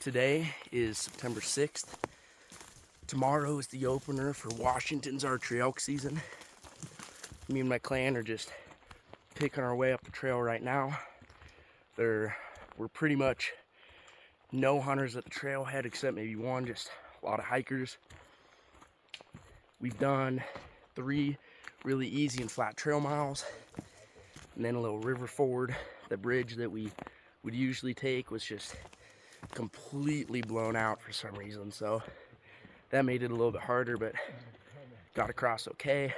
Today is September 6th. Tomorrow is the opener for Washington's archery elk season. Me and my clan are just picking our way up the trail right now. We're pretty much no hunters at the trailhead except maybe one, just a lot of hikers. We've done 3 really easy and flat trail miles, and then a little river ford. The bridge that we would usually take was just completely blown out for some reason, so that made it a little bit harder, but got across okay.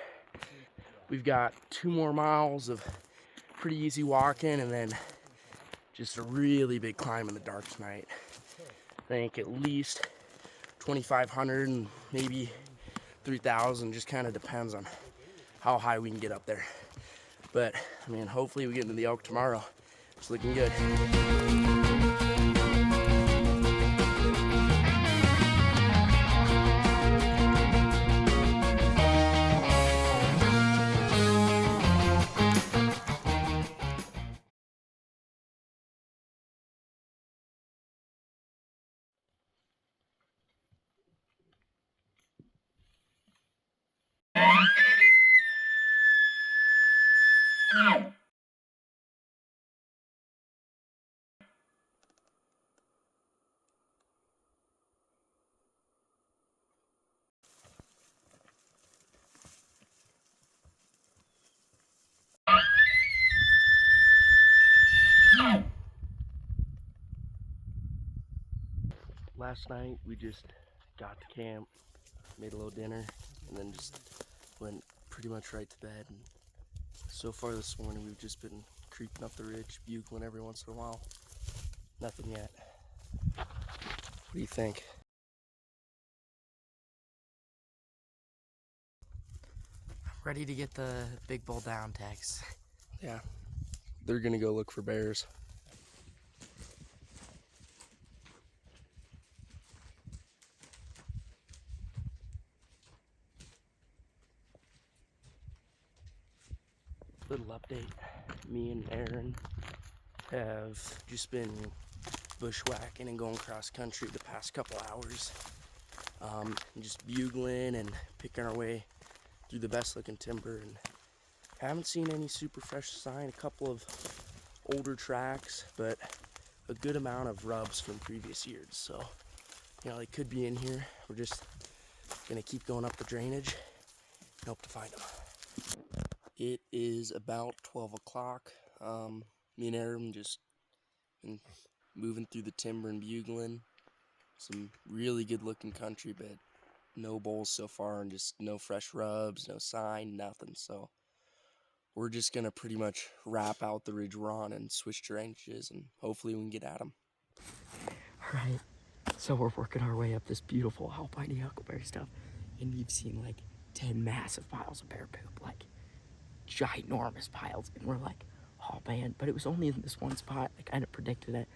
We've got 2 more miles of pretty easy walking, and then just a really big climb in the dark tonight. I think at least 2,500 and maybe 3,000, just kind of depends on how high we can get up there. But I mean, hopefully we get into the elk tomorrow. It's looking good. Last night we just got to camp, made a little dinner, and then just went pretty much right to bed. And so far this morning we've just been creeping up the ridge, bugling every once in a while. Nothing yet. What do you think? Ready to get the big bull down tags. Yeah, they're gonna go look for bears. Little update, me and Aaron have just been bushwhacking and going cross country the past couple hours. Just bugling and picking our way through the best looking timber, and haven't seen any super fresh sign. A couple of older tracks, but a good amount of rubs from previous years. So, you know, they could be in here. We're just gonna keep going up the drainage and hope to find them. It is about 12 o'clock. Me and Aaron just been moving through the timber and bugling. Some really good looking country, but no bulls so far, and just no fresh rubs, no sign, nothing. So we're just gonna pretty much wrap out the ridge we're on and switch drainages, and hopefully we can get at them. All right, so we're working our way up this beautiful alpine huckleberry stuff, and we've seen like 10 massive piles of bear poop, like ginormous piles, and we're like, oh man, but it was only in this one spot. I kind of predicted it.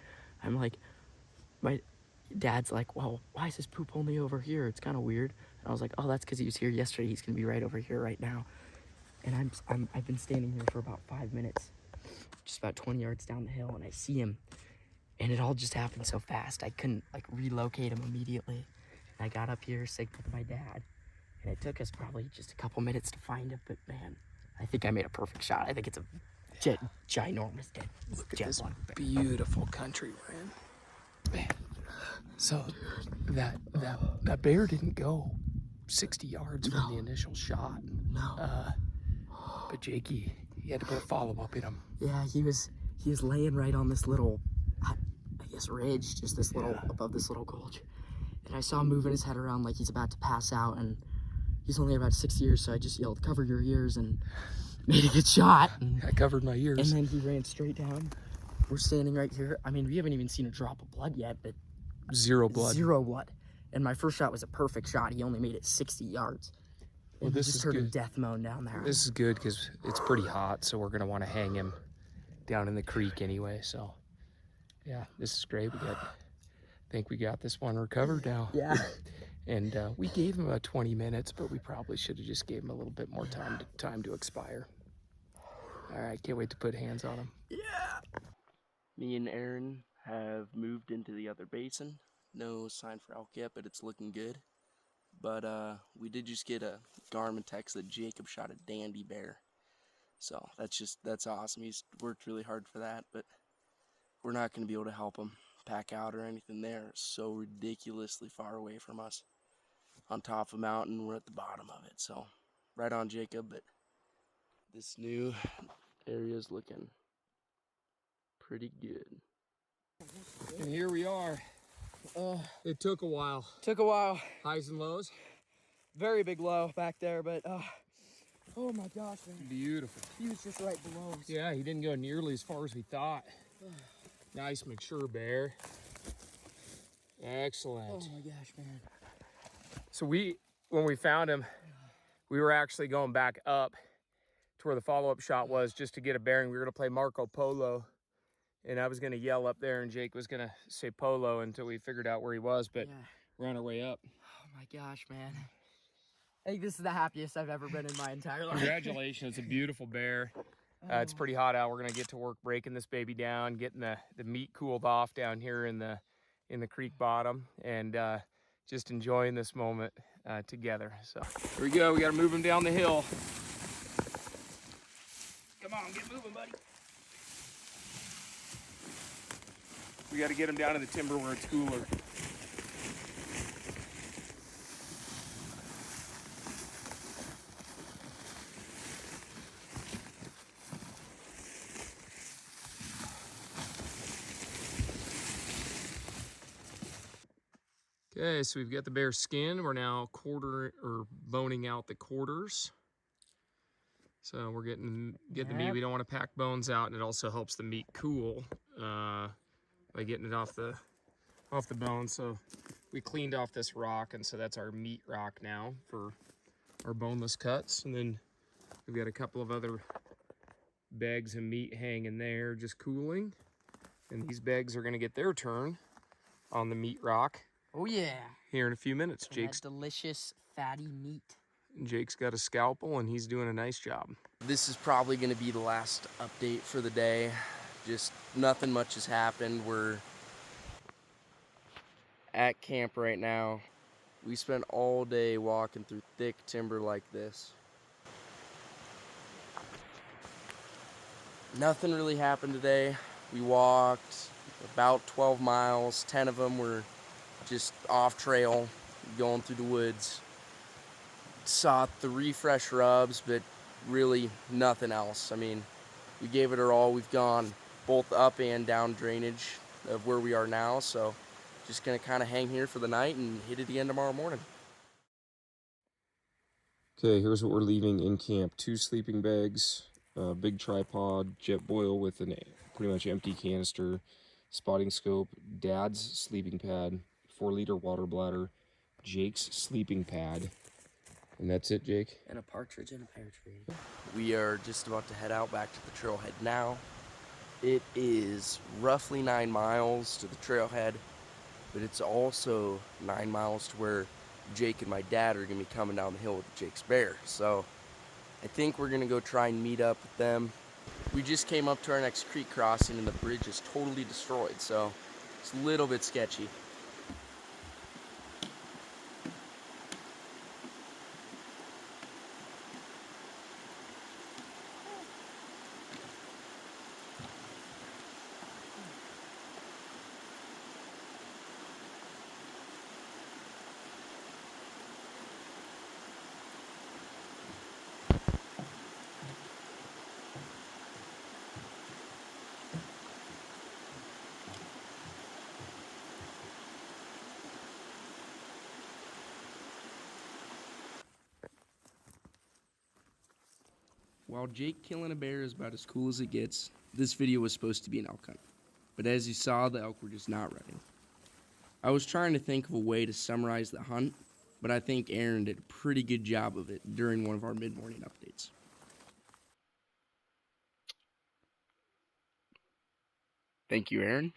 I'm like, my dad's like, well, why is this poop only over here? It's kind of weird. And I was like, oh, that's because he was here yesterday. He's gonna be right over here right now. And I've been standing here for about 5 minutes, just about 20 yards down the hill, and I see him, and it all just happened so fast. I couldn't like relocate him immediately. And I got up here, signaled to my dad, and it took us probably just a couple minutes to find him. But man, I think I made a perfect shot. I think it's a ginormous dead. Look at this beautiful country we're in. Man. So that bear didn't go 60 yards from the initial shot. No. But Jakey, he had to put a follow-up in him. Yeah, he was laying right on this little, I guess, ridge, just this little, above this little gulch. And I saw him moving his head around like he's about to pass out, and he's only about 6 years, so I just yelled, cover your ears, and made a good shot. And I covered my ears. and then he ran straight down. We're standing right here. I mean, we haven't even seen a drop of blood yet, but Zero blood. Zero blood. And my first shot was a perfect shot. He only made it 60 yards. Well, And this we just is heard a good. death moan down there. This is good because it's pretty hot, so we're going to want to hang him down in the creek anyway. So, yeah, this is great. I think we got this one recovered now. Yeah. And we gave him about 20 minutes, but we probably should have just gave him a little bit more time to expire. All right, can't wait to put hands on him. Yeah. Me and Aaron have moved into the other basin. No sign for elk yet, but it's looking good. But we did just get a Garmin text that Jacob shot a dandy bear. So that's awesome. He's worked really hard for that, but we're not going to be able to help him pack out or anything there. It's so ridiculously far away from us. On top of a mountain, we're at the bottom of it. So right on, Jacob, but this new area is looking pretty good. And here we are. It took a while. Took a while. Highs and lows. Very big low back there, but oh my gosh, man. Beautiful. He was just right below us. Yeah, he didn't go nearly as far as we thought. Nice mature bear. Excellent. Oh my gosh, man. So when we found him, we were actually going back up to where the follow-up shot was just to get a bearing. We were gonna play Marco Polo, and I was gonna yell up there and Jake was gonna say Polo until we figured out where he was, but Yeah. we're on our way up. Oh my gosh, man. I think this is the happiest I've ever been in my entire life. Congratulations, it's a beautiful bear. It's pretty hot out. We're gonna get to work breaking this baby down, getting the meat cooled off down here in the creek bottom, and just enjoying this moment together. So here we go. We got to move him down the hill. Come on, get moving, buddy. We got to get him down to the timber where it's cooler. Okay, so we've got the bear skin. We're now boning out the quarters. So we're getting the meat. We don't want to pack bones out, and it also helps the meat cool by getting it off the bone. So we cleaned off this rock, and so that's our meat rock now for our boneless cuts. And then we've got a couple of other bags of meat hanging there, just cooling. And these bags are going to get their turn on the meat rock. Oh yeah. Here in a few minutes. Jake's delicious fatty meat. Jake's got a scalpel and he's doing a nice job. This is probably going to be the last update for the day. Just nothing much has happened. We're at camp right now. We spent all day walking through thick timber like this. Nothing really happened today. We walked about 12 miles. 10 of them were just off trail, going through the woods. Saw 3 fresh rubs, but really nothing else. I mean, we gave it our all. We've gone both up and down drainage of where we are now, so just gonna kind of hang here for the night and hit it again tomorrow morning. Okay, here's what we're leaving in camp. 2 sleeping bags, a big tripod, jet boil with a pretty much empty canister, spotting scope, Dad's sleeping pad, 4-liter water bladder, Jake's sleeping pad, and that's it, Jake. And a partridge and a pear tree. We are just about to head out back to the trailhead now. It is roughly 9 miles to the trailhead, but it's also 9 miles to where Jake and my dad are gonna be coming down the hill with Jake's bear. So I think we're gonna go try and meet up with them. We just came up to our next creek crossing and the bridge is totally destroyed, so it's a little bit sketchy. While Jake killing a bear is about as cool as it gets, this video was supposed to be an elk hunt. But as you saw, the elk were just not running. I was trying to think of a way to summarize the hunt, but I think Aaron did a pretty good job of it during one of our mid-morning updates. Thank you, Aaron.